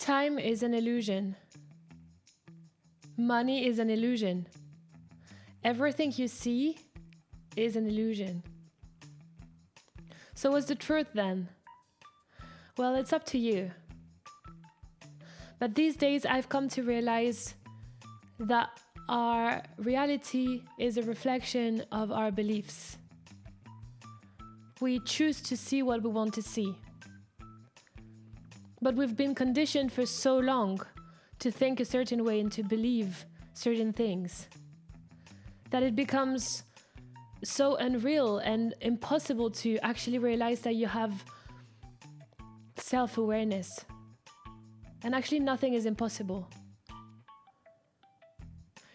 Time is an illusion. Money is an illusion. Everything you see is an illusion. So what's the truth then? Well, it's up to you. But these days I've come to realize that our reality is a reflection of our beliefs. We choose to see what we want to see. But we've been conditioned for so long to think a certain way and to believe certain things that it becomes so unreal and impossible to actually realize that you have self-awareness. And actually nothing is impossible.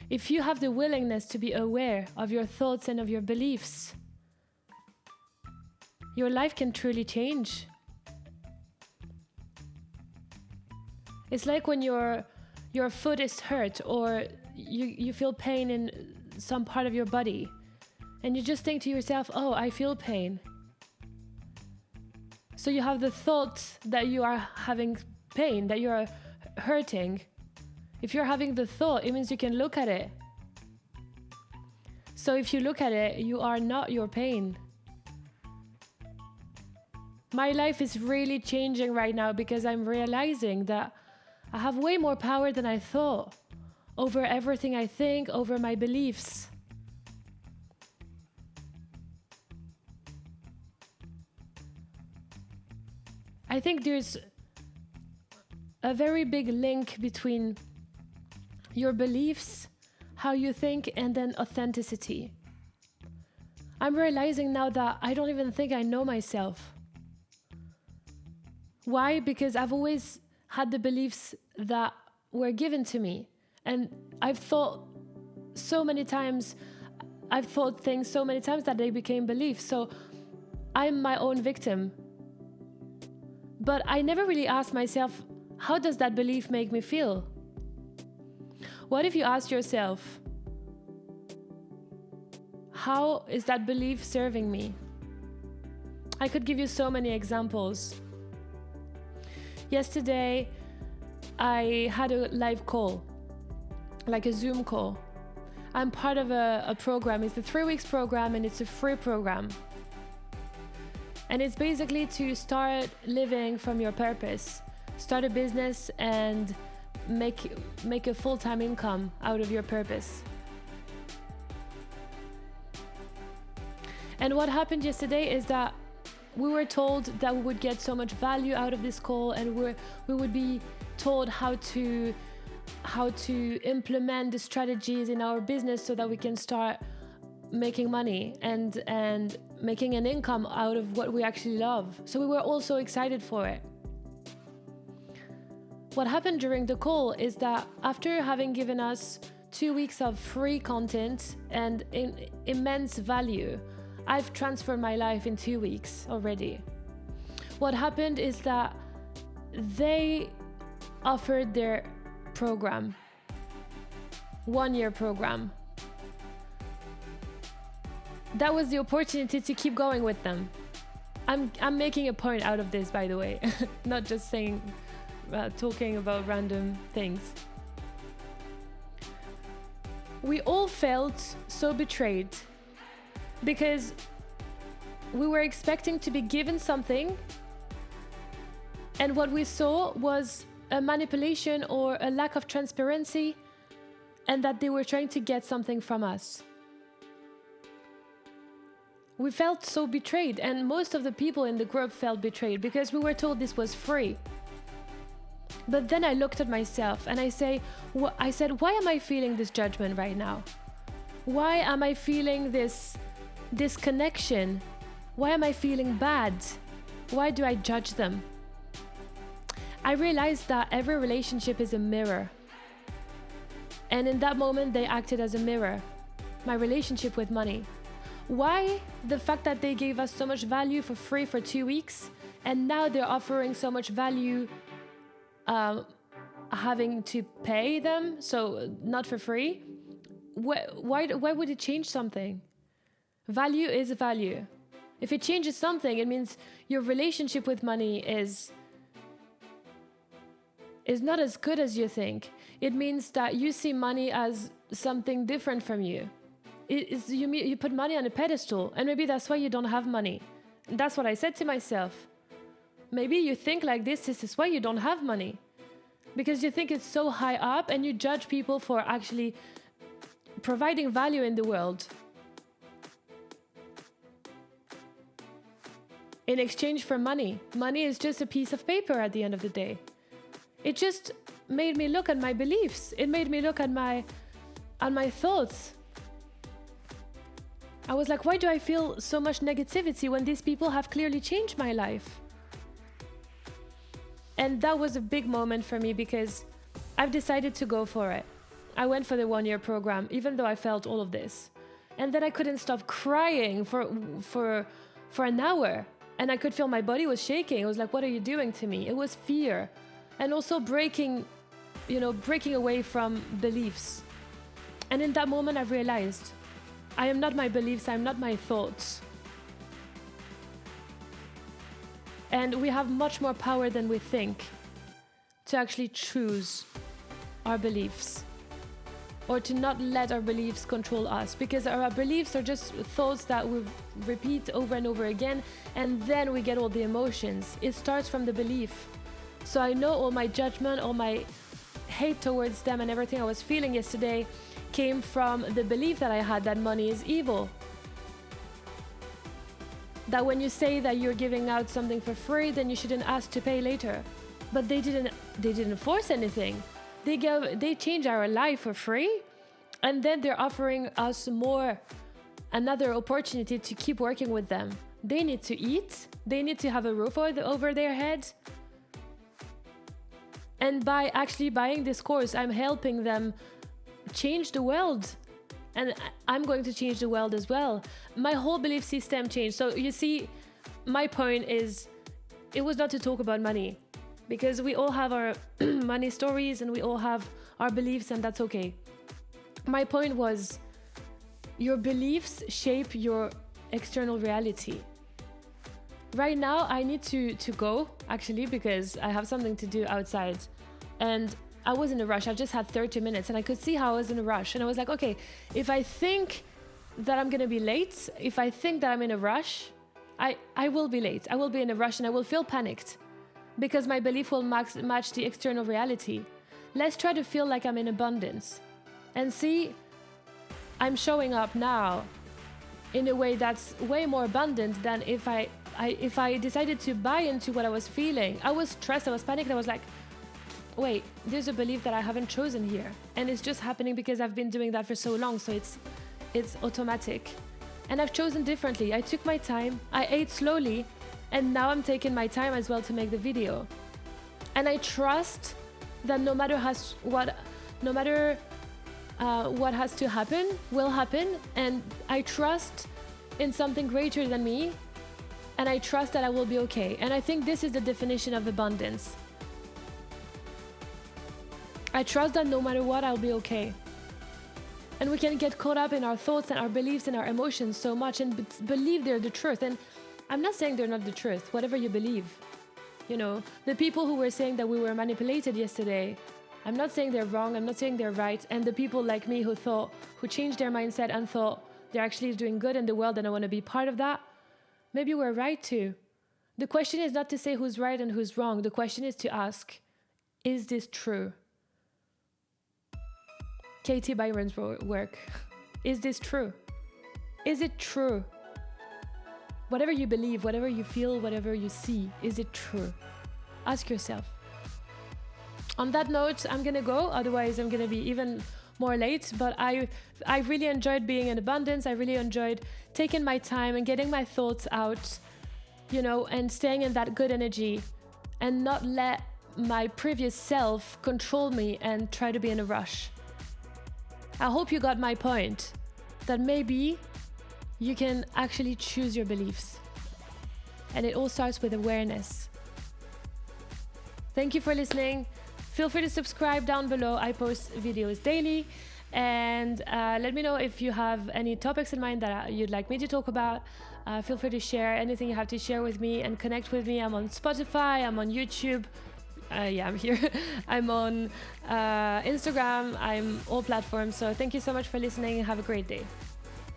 If you have the willingness to be aware of your thoughts and of your beliefs, your life can truly change. It's like when your foot is hurt or you feel pain in some part of your body and you just think to yourself, oh, I feel pain. So you have the thought that you are having pain, that you are hurting. If you're having the thought, it means you can look at it. So if you look at it, you are not your pain. My life is really changing right now because I'm realizing that I have way more power than I thought over everything I think, over my beliefs. I think there's a very big link between your beliefs, how you think, and then authenticity. I'm realizing now that I don't even think I know myself. Why? Because I've always had the beliefs that were given to me. And I've thought things so many times that they became beliefs. So I'm my own victim. But I never really asked myself, how does that belief make me feel? What if you asked yourself, how is that belief serving me? I could give you so many examples. Yesterday, I had a live call, like a Zoom call. I'm part of a program. It's a 3 weeks program and it's a free program. And it's basically to start living from your purpose. Start a business and make a full-time income out of your purpose. And what happened yesterday is that we were told that we would get so much value out of this call, and we would be told how to implement the strategies in our business so that we can start making money and making an income out of what we actually love. So we were all so excited for it. What happened during the call is that after having given us 2 weeks of free content and immense value, I've transformed my life in 2 weeks already. What happened is that they offered their program, 1-year program. That was the opportunity to keep going with them. I'm making a point out of this, by the way, not just talking about random things. We all felt so betrayed because we were expecting to be given something, and what we saw was a manipulation or a lack of transparency, and that they were trying to get something from us. We felt so betrayed, and most of the people in the group felt betrayed because we were told this was free. But then I looked at myself and I said, why am I feeling this judgment right now? Why am I feeling this disconnection? Why am I feeling bad? Why do I judge them? I realized that every relationship is a mirror. And in that moment, they acted as a mirror. My relationship with money. Why? The fact that they gave us so much value for free for 2 weeks, and now they're offering so much value having to pay them, so not for free. Why would it change something? Value is value. If it changes something, it means your relationship with money is is not as good as you think. It means that you see money as something different from you. You put money on a pedestal, and maybe that's why you don't have money. That's what I said to myself. Maybe you think like this is why you don't have money. Because you think it's so high up, and you judge people for actually providing value in the world in exchange for money. Money is just a piece of paper at the end of the day. It just made me look at my beliefs. It made me look at my thoughts. I was like, why do I feel so much negativity when these people have clearly changed my life? And that was a big moment for me, because I've decided to go for it. I went for the 1-year program, even though I felt all of this. And then I couldn't stop crying for an hour. And I could feel my body was shaking. I was like, what are you doing to me? It was fear. And also breaking away from beliefs. And in that moment, I realized I am not my beliefs, I'm not my thoughts. And we have much more power than we think to actually choose our beliefs, or to not let our beliefs control us, because our beliefs are just thoughts that we repeat over and over again, and then we get all the emotions. It starts from the belief. So I know all my judgment, all my hate towards them, and everything I was feeling yesterday came from the belief that I had that money is evil. That when you say that you're giving out something for free, then you shouldn't ask to pay later. But they didn't force anything. They changed our life for free, and then they're offering us another opportunity to keep working with them. They need to eat. They need to have a roof over their head. And by actually buying this course, I'm helping them change the world. And I'm going to change the world as well. My whole belief system changed. So you see, my point is, it was not to talk about money, because we all have our money stories and we all have our beliefs, and that's okay. My point was, your beliefs shape your external reality. Right now, I need to go, actually, because I have something to do outside. And I was in a rush. I just had 30 minutes, and I could see how I was in a rush. And I was like, okay, if I think that I'm going to be late, if I think that I'm in a rush, I will be late. I will be in a rush, and I will feel panicked, because my belief will match the external reality. Let's try to feel like I'm in abundance, and see, I'm showing up now in a way that's way more abundant than if I decided to buy into what I was feeling. I was stressed, I was panicked, I was like, wait, there's a belief that I haven't chosen here, and it's just happening because I've been doing that for so long, so it's automatic. And I've chosen differently. I took my time, I ate slowly, and now I'm taking my time as well to make the video. And I trust that no matter what has to happen will happen, and I trust in something greater than me, and I trust that I will be okay. And I think this is the definition of abundance. I trust that no matter what, I'll be okay. And we can get caught up in our thoughts and our beliefs and our emotions so much, and believe they're the truth. And I'm not saying they're not the truth, whatever you believe. You know, the people who were saying that we were manipulated yesterday, I'm not saying they're wrong, I'm not saying they're right. And the people like me who changed their mindset and thought they're actually doing good in the world and I want to be part of that, maybe we're right too. The question is not to say who's right and who's wrong. The question is to ask, is this true? Katie Byron's work. Is this true? Is it true? Whatever you believe, whatever you feel, whatever you see, is it true? Ask yourself. On that note, I'm gonna go, otherwise I'm gonna be even more late, but I really enjoyed being in abundance. I really enjoyed taking my time and getting my thoughts out, you know, and staying in that good energy, and not let my previous self control me and try to be in a rush. I hope you got my point, that maybe you can actually choose your beliefs. And it all starts with awareness. Thank you for listening. Feel free to subscribe down below. I post videos daily. And let me know if you have any topics in mind that you'd like me to talk about. Feel free to share anything you have to share with me and connect with me. I'm on Spotify, I'm on YouTube. yeah, I'm here. I'm on Instagram. I'm all platforms. So thank you so much for listening. Have a great day.